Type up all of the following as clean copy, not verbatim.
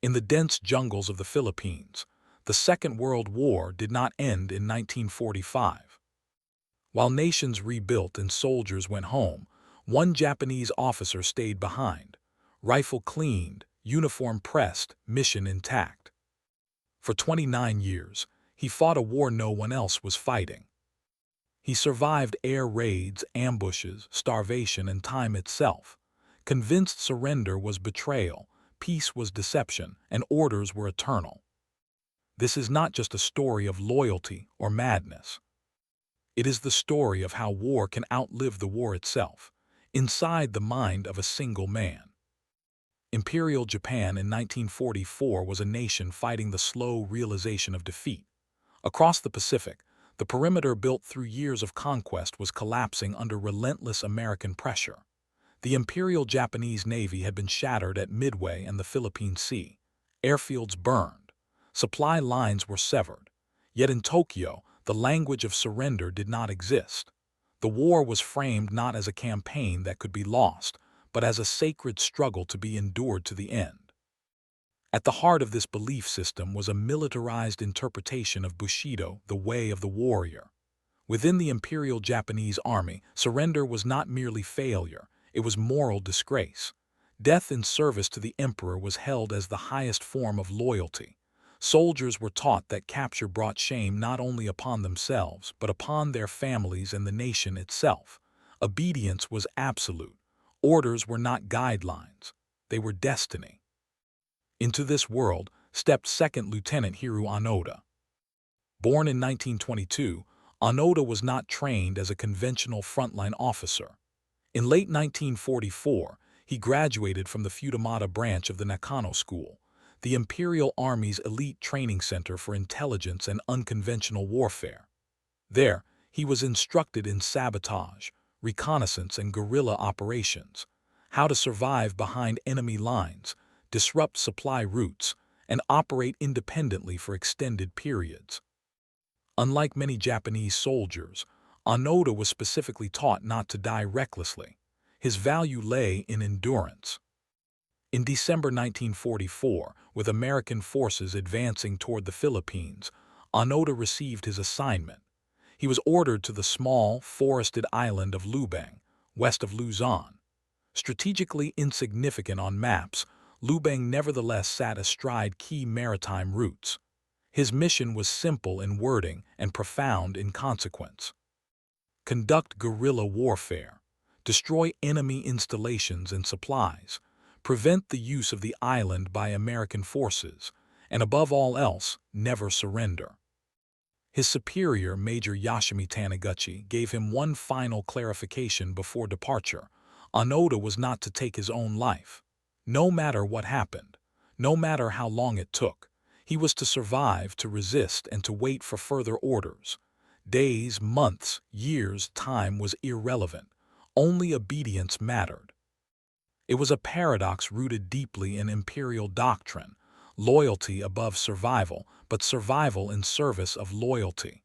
In the dense jungles of the Philippines, the Second World War did not end in 1945. While nations rebuilt and soldiers went home, one Japanese officer stayed behind, rifle cleaned, uniform pressed, mission intact. For 29 years, he fought a war no one else was fighting. He survived air raids, ambushes, starvation, and time itself, convinced surrender was betrayal, peace was deception, and orders were eternal. This is not just a story of loyalty or madness. It is the story of how war can outlive the war itself, inside the mind of a single man. Imperial Japan in 1944 was a nation fighting the slow realization of defeat. Across the Pacific, the perimeter built through years of conquest was collapsing under relentless American pressure. The Imperial Japanese Navy had been shattered at Midway and the Philippine Sea. Airfields burned. Supply lines were severed. Yet in Tokyo, the language of surrender did not exist. The war was framed not as a campaign that could be lost, but as a sacred struggle to be endured to the end. At the heart of this belief system was a militarized interpretation of Bushidō, the way of the warrior. Within the Imperial Japanese Army, surrender was not merely failure, it was moral disgrace. Death in service to the emperor was held as the highest form of loyalty. Soldiers were taught that capture brought shame not only upon themselves, but upon their families and the nation itself. Obedience was absolute. Orders were not guidelines, they were destiny. Into this world stepped Second Lieutenant Hiroo Onoda. Born in 1922, Onoda was not trained as a conventional frontline officer. In late 1944, he graduated from the Futamata branch of the Nakano School, the Imperial Army's elite training center for intelligence and unconventional warfare. There, he was instructed in sabotage, reconnaissance, and guerrilla operations, how to survive behind enemy lines, disrupt supply routes, and operate independently for extended periods. Unlike many Japanese soldiers, Onoda was specifically taught not to die recklessly. His value lay in endurance. In December 1944, with American forces advancing toward the Philippines, Onoda received his assignment. He was ordered to the small, forested island of Lubang, west of Luzon. Strategically insignificant on maps, Lubang nevertheless sat astride key maritime routes. His mission was simple in wording and profound in consequence. Conduct guerrilla warfare, destroy enemy installations and supplies, prevent the use of the island by American forces, and above all else, never surrender. His superior, Major Yoshimi Taniguchi, gave him one final clarification before departure. Onoda was not to take his own life. No matter what happened, no matter how long it took, he was to survive, to resist, and to wait for further orders. Days, months, years, time was irrelevant. Only obedience mattered. It was a paradox rooted deeply in imperial doctrine, loyalty above survival, but survival in service of loyalty.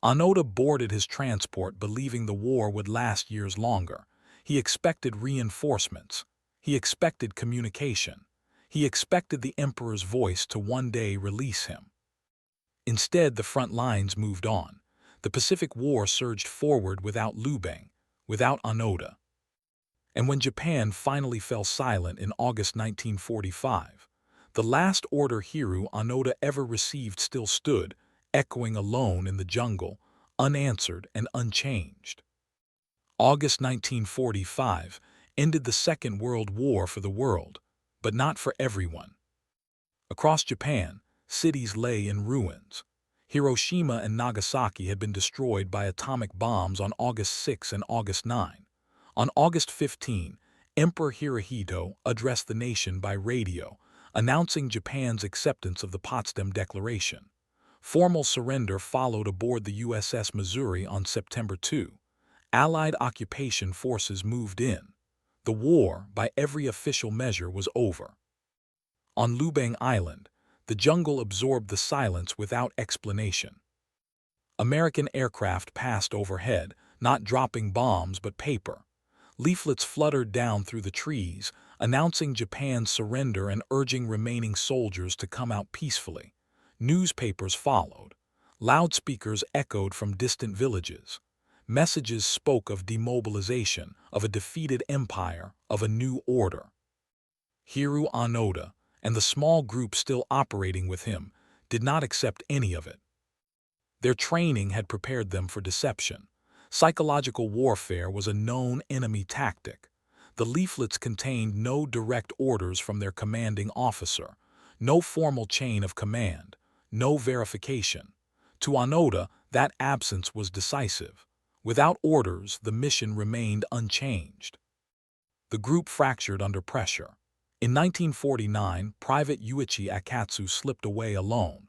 Onoda boarded his transport believing the war would last years longer. He expected reinforcements. He expected communication. He expected the emperor's voice to one day release him. Instead, the front lines moved on. The Pacific War surged forward without Lubang, without Onoda. And when Japan finally fell silent in August 1945, the last order Hiroo Onoda ever received still stood, echoing alone in the jungle, unanswered and unchanged. August 1945 ended the Second World War for the world, but not for everyone. Across Japan, cities lay in ruins. Hiroshima and Nagasaki had been destroyed by atomic bombs on August 6 and August 9. On August 15, Emperor Hirohito addressed the nation by radio, announcing Japan's acceptance of the Potsdam Declaration. Formal surrender followed aboard the USS Missouri on September 2. Allied occupation forces moved in. The war, by every official measure, was over. On Lubang Island, the jungle absorbed the silence without explanation. American aircraft passed overhead, not dropping bombs but paper. Leaflets fluttered down through the trees, announcing Japan's surrender and urging remaining soldiers to come out peacefully. Newspapers followed. Loudspeakers echoed from distant villages. Messages spoke of demobilization, of a defeated empire, of a new order. Hiroo Onoda, and the small group still operating with him, did not accept any of it. Their training had prepared them for deception. Psychological warfare was a known enemy tactic. The leaflets contained no direct orders from their commanding officer, no formal chain of command, no verification. To Onoda, that absence was decisive. Without orders, the mission remained unchanged. The group fractured under pressure. In 1949, Private Yuichi Akatsu slipped away alone.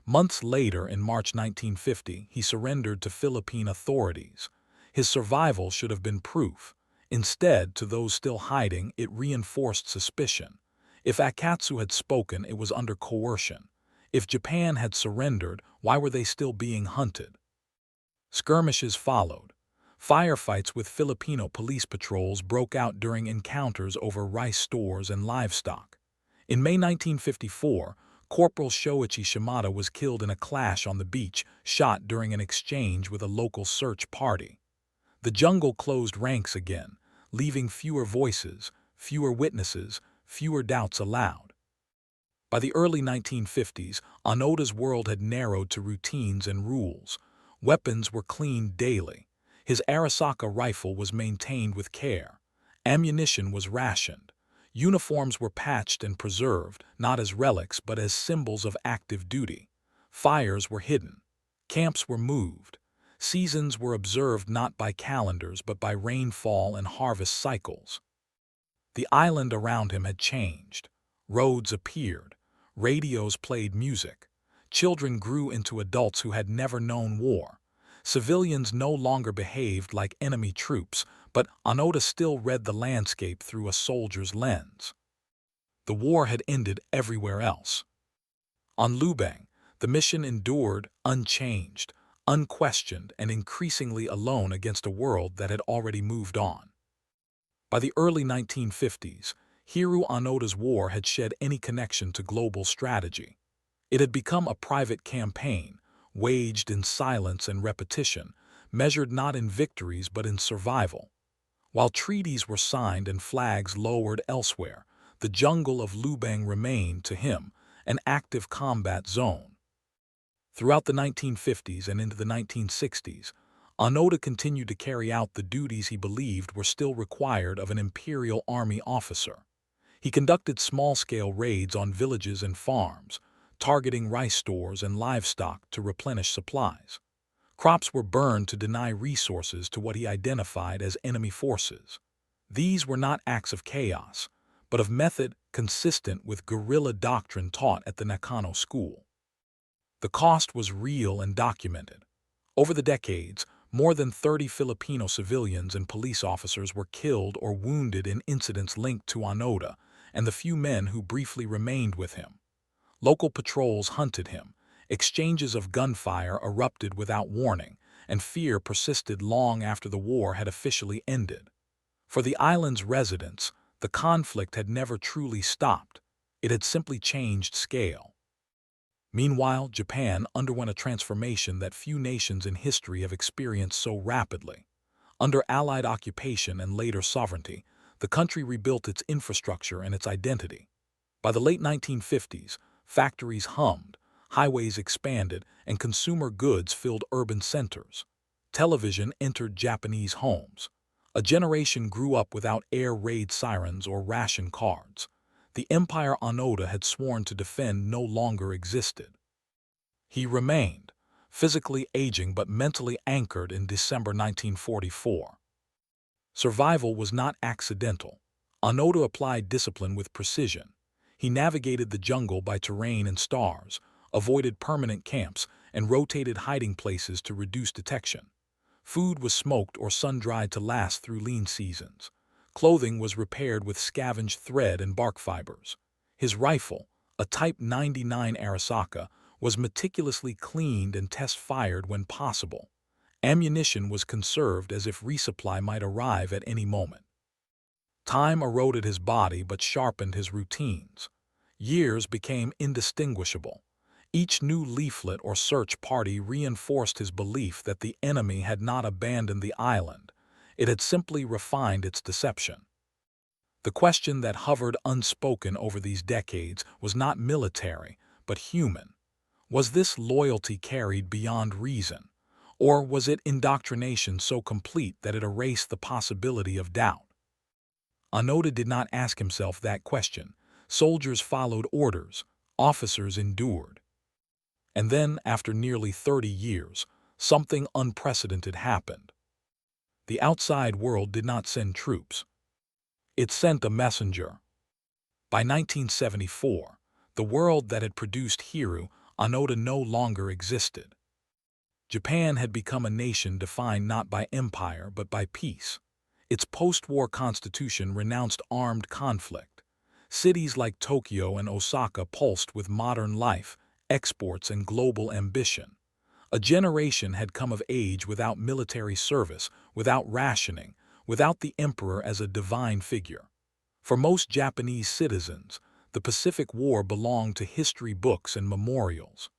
Months later, in March 1950, he surrendered to Philippine authorities. His survival should have been proof. Instead, to those still hiding, it reinforced suspicion. If Akatsu had spoken, it was under coercion. If Japan had surrendered, why were they still being hunted? Skirmishes followed. Firefights with Filipino police patrols broke out during encounters over rice stores and livestock. In May 1954, Corporal Shoichi Shimada was killed in a clash on the beach, shot during an exchange with a local search party. The jungle closed ranks again, leaving fewer voices, fewer witnesses, fewer doubts allowed. By the early 1950s, Onoda's world had narrowed to routines and rules. Weapons were cleaned daily. His Arisaka rifle was maintained with care. Ammunition was rationed. Uniforms were patched and preserved, not as relics but as symbols of active duty. Fires were hidden. Camps were moved. Seasons were observed not by calendars but by rainfall and harvest cycles. The island around him had changed. Roads appeared. Radios played music. Children grew into adults who had never known war. Civilians no longer behaved like enemy troops, but Onoda still read the landscape through a soldier's lens. The war had ended everywhere else. On Lubang, the mission endured unchanged, unquestioned, and increasingly alone against a world that had already moved on. By the early 1950s, Hiroo Onoda's war had shed any connection to global strategy. It had become a private campaign, waged in silence and repetition, measured not in victories but in survival. While treaties were signed and flags lowered elsewhere, the jungle of Lubang remained, to him, an active combat zone. Throughout the 1950s and into the 1960s, Onoda continued to carry out the duties he believed were still required of an Imperial Army officer. He conducted small-scale raids on villages and farms, targeting rice stores and livestock to replenish supplies. Crops were burned to deny resources to what he identified as enemy forces. These were not acts of chaos, but of method consistent with guerrilla doctrine taught at the Nakano school. The cost was real and documented. Over the decades, more than 30 Filipino civilians and police officers were killed or wounded in incidents linked to Onoda and the few men who briefly remained with him. Local patrols hunted him, exchanges of gunfire erupted without warning, and fear persisted long after the war had officially ended. For the island's residents, the conflict had never truly stopped. It had simply changed scale. Meanwhile, Japan underwent a transformation that few nations in history have experienced so rapidly. Under Allied occupation and later sovereignty, the country rebuilt its infrastructure and its identity. By the late 1950s, factories hummed, highways expanded, and consumer goods filled urban centers. Television entered Japanese homes. A generation grew up without air raid sirens or ration cards. The empire Onoda had sworn to defend no longer existed. He remained, physically aging but mentally anchored in December 1944. Survival was not accidental. Onoda applied discipline with precision. He navigated the jungle by terrain and stars, avoided permanent camps, and rotated hiding places to reduce detection. Food was smoked or sun-dried to last through lean seasons. Clothing was repaired with scavenged thread and bark fibers. His rifle, a Type 99 Arisaka, was meticulously cleaned and test-fired when possible. Ammunition was conserved as if resupply might arrive at any moment. Time eroded his body but sharpened his routines. Years became indistinguishable. Each new leaflet or search party reinforced his belief that the enemy had not abandoned the island. It had simply refined its deception. The question that hovered unspoken over these decades was not military, but human. Was this loyalty carried beyond reason? Or was it indoctrination so complete that it erased the possibility of doubt? Onoda did not ask himself that question. Soldiers followed orders, officers endured. And then, after nearly 30 years, something unprecedented happened. The outside world did not send troops. It sent a messenger. By 1974, the world that had produced Hiroo Onoda no longer existed. Japan had become a nation defined not by empire but by peace. Its post-war constitution renounced armed conflict. Cities like Tokyo and Osaka pulsed with modern life, exports, and global ambition. A generation had come of age without military service, without rationing, without the emperor as a divine figure. For most Japanese citizens, the Pacific War belonged to history books and memorials.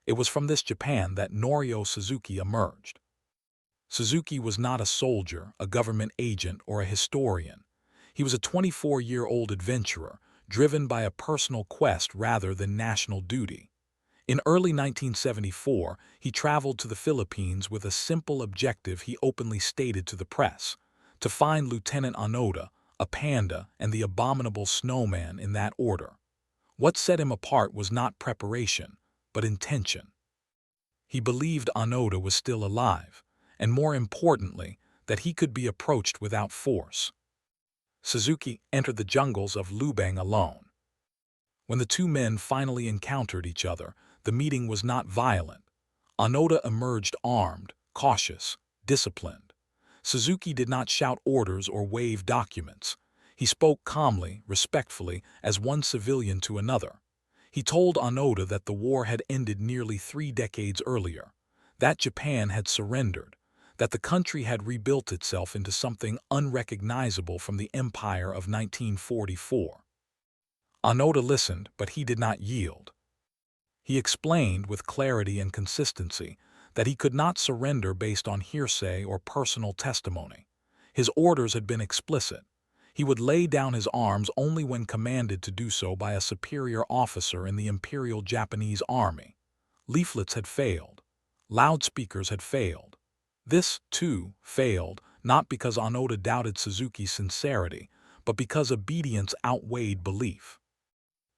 It was from this Japan that Norio Suzuki emerged. Suzuki was not a soldier, a government agent, or a historian. He was a 24-year-old adventurer, driven by a personal quest rather than national duty. In early 1974, he traveled to the Philippines with a simple objective he openly stated to the press: to find Lieutenant Onoda, a panda, and the abominable snowman in that order. What set him apart was not preparation, but intention. He believed Onoda was still alive, and more importantly, that he could be approached without force. Suzuki entered the jungles of Lubang alone. When the two men finally encountered each other, the meeting was not violent. Onoda emerged armed, cautious, disciplined. Suzuki did not shout orders or wave documents. He spoke calmly, respectfully, as one civilian to another. He told Onoda that the war had ended nearly 3 decades earlier, that Japan had surrendered, that the country had rebuilt itself into something unrecognizable from the empire of 1944. Onoda listened, but he did not yield. He explained with clarity and consistency that he could not surrender based on hearsay or personal testimony. His orders had been explicit. He would lay down his arms only when commanded to do so by a superior officer in the Imperial Japanese Army. Leaflets had failed. Loudspeakers had failed. This, too, failed, not because Onoda doubted Suzuki's sincerity, but because obedience outweighed belief.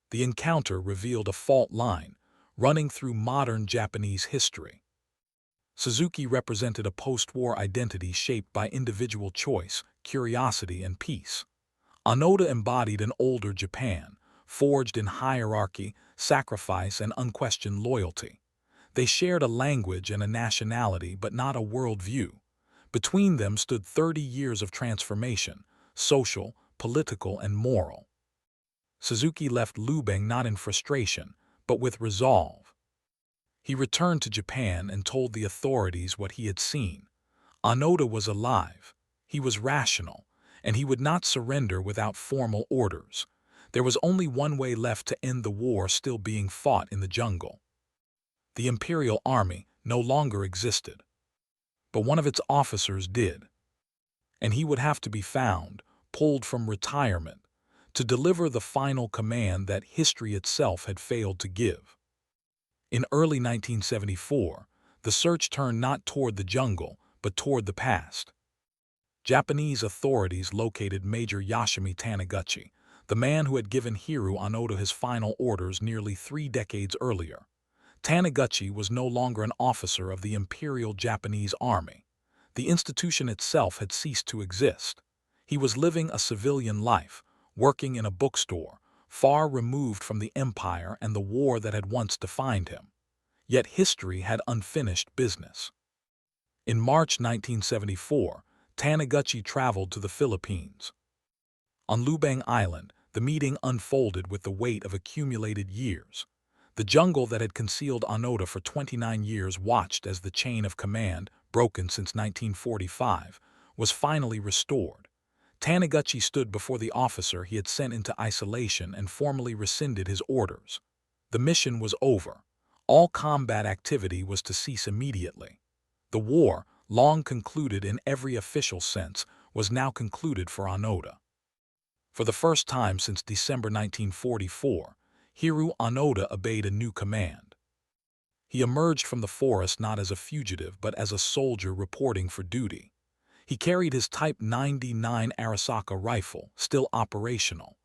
The encounter revealed a fault line running through modern Japanese history. Suzuki represented a post-war identity shaped by individual choice, curiosity, and peace. Onoda embodied an older Japan, forged in hierarchy, sacrifice, and unquestioned loyalty. They shared a language and a nationality, but not a worldview. Between them stood 30 years of transformation, social, political, and moral. Suzuki left Lubang not in frustration, but with resolve. He returned to Japan and told the authorities what he had seen. Onoda was alive, he was rational, and he would not surrender without formal orders. There was only one way left to end the war still being fought in the jungle. The Imperial Army no longer existed, but one of its officers did. And he would have to be found, pulled from retirement, to deliver the final command that history itself had failed to give. In early 1974, the search turned not toward the jungle, but toward the past. Japanese authorities located Major Yoshimi Taniguchi, the man who had given Hiroo Onoda his final orders nearly 3 decades earlier. Taniguchi was no longer an officer of the Imperial Japanese Army. The institution itself had ceased to exist. He was living a civilian life, working in a bookstore, far removed from the empire and the war that had once defined him. Yet history had unfinished business. In March 1974, Taniguchi traveled to the Philippines. On Lubang Island, the meeting unfolded with the weight of accumulated years. The jungle that had concealed Onoda for 29 years watched as the chain of command, broken since 1945, was finally restored. Taniguchi stood before the officer he had sent into isolation and formally rescinded his orders. The mission was over. All combat activity was to cease immediately. The war, long concluded in every official sense, was now concluded for Onoda. For the first time since December 1944, Hiroo Onoda obeyed a new command. He emerged from the forest not as a fugitive but as a soldier reporting for duty. He carried his Type 99 Arisaka rifle, still operational.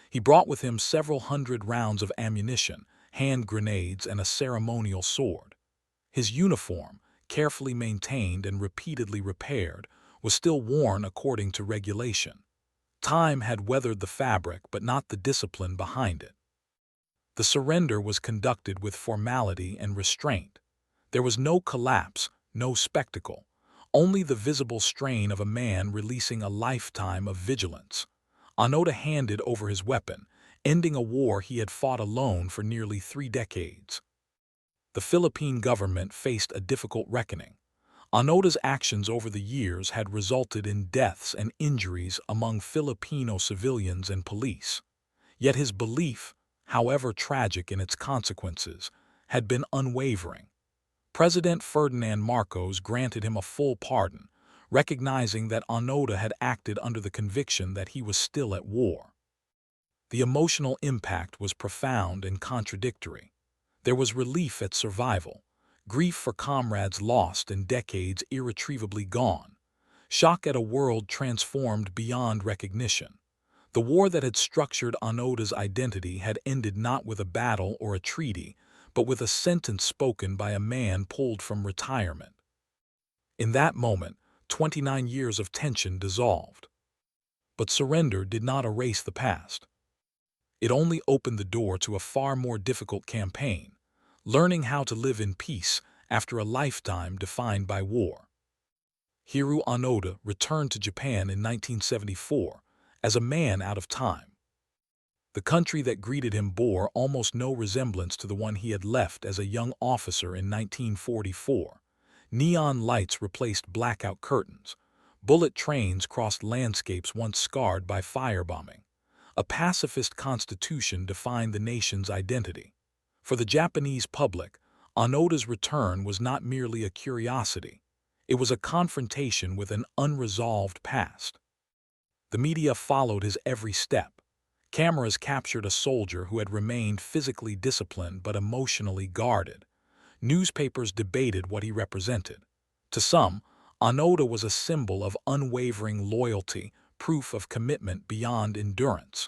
He brought with him several hundred rounds of ammunition, hand grenades, and a ceremonial sword. His uniform, carefully maintained and repeatedly repaired, was still worn according to regulation. Time had weathered the fabric but not the discipline behind it. The surrender was conducted with formality and restraint. There was no collapse, no spectacle, only the visible strain of a man releasing a lifetime of vigilance. Onoda handed over his weapon, ending a war he had fought alone for nearly 3 decades. The Philippine government faced a difficult reckoning. Onoda's actions over the years had resulted in deaths and injuries among Filipino civilians and police. Yet his belief, however tragic in its consequences, had been unwavering. President Ferdinand Marcos granted him a full pardon, recognizing that Onoda had acted under the conviction that he was still at war. The emotional impact was profound and contradictory. There was relief at survival, grief for comrades lost and decades irretrievably gone, shock at a world transformed beyond recognition. The war that had structured Onoda's identity had ended not with a battle or a treaty, but with a sentence spoken by a man pulled from retirement. In that moment, 29 years of tension dissolved. But surrender did not erase the past. It only opened the door to a far more difficult campaign, learning how to live in peace after a lifetime defined by war. Hiroo Onoda returned to Japan in 1974 as a man out of time. The country that greeted him bore almost no resemblance to the one he had left as a young officer in 1944. Neon lights replaced blackout curtains. Bullet trains crossed landscapes once scarred by firebombing. A pacifist constitution defined the nation's identity. For the Japanese public, Onoda's return was not merely a curiosity. It was a confrontation with an unresolved past. The media followed his every step. Cameras captured a soldier who had remained physically disciplined but emotionally guarded. Newspapers debated what he represented. To some, Onoda was a symbol of unwavering loyalty, proof of commitment beyond endurance.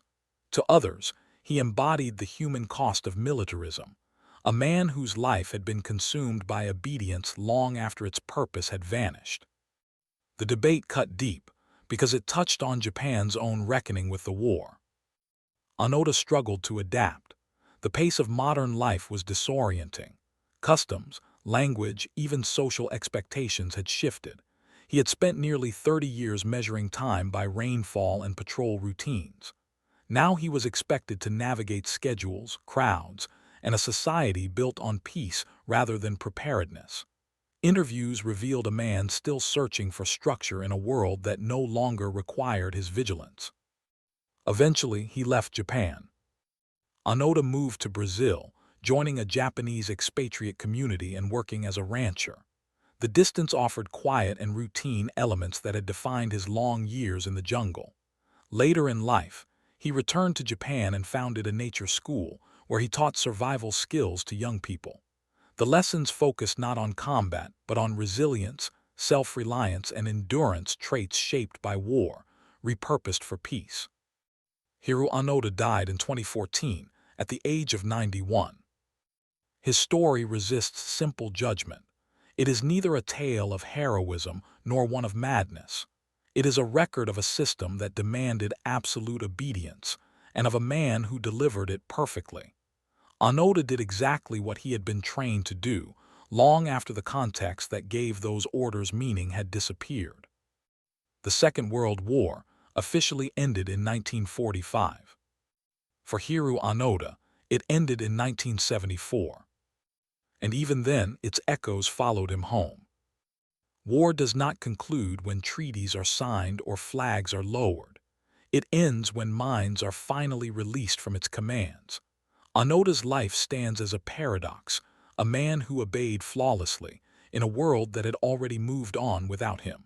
To others, he embodied the human cost of militarism, a man whose life had been consumed by obedience long after its purpose had vanished. The debate cut deep because it touched on Japan's own reckoning with the war. Onoda struggled to adapt. The pace of modern life was disorienting. Customs, language, even social expectations had shifted. He had spent nearly 30 years measuring time by rainfall and patrol routines. Now he was expected to navigate schedules, crowds, and a society built on peace rather than preparedness. Interviews revealed a man still searching for structure in a world that no longer required his vigilance. Eventually, he left Japan. Onoda moved to Brazil, joining a Japanese expatriate community and working as a rancher. The distance offered quiet and routine elements that had defined his long years in the jungle. Later in life, he returned to Japan and founded a nature school where he taught survival skills to young people. The lessons focused not on combat, but on resilience, self-reliance, and endurance, traits shaped by war, repurposed for peace. Hiroo Onoda died in 2014 at the age of 91. His story resists simple judgment. It is neither a tale of heroism nor one of madness. It is a record of a system that demanded absolute obedience and of a man who delivered it perfectly. Onoda did exactly what he had been trained to do, long after the context that gave those orders meaning had disappeared. The Second World War officially ended in 1945. For Hiroo Onoda, it ended in 1974. And even then, its echoes followed him home. War does not conclude when treaties are signed or flags are lowered. It ends when minds are finally released from its commands. Onoda's life stands as a paradox, a man who obeyed flawlessly in a world that had already moved on without him.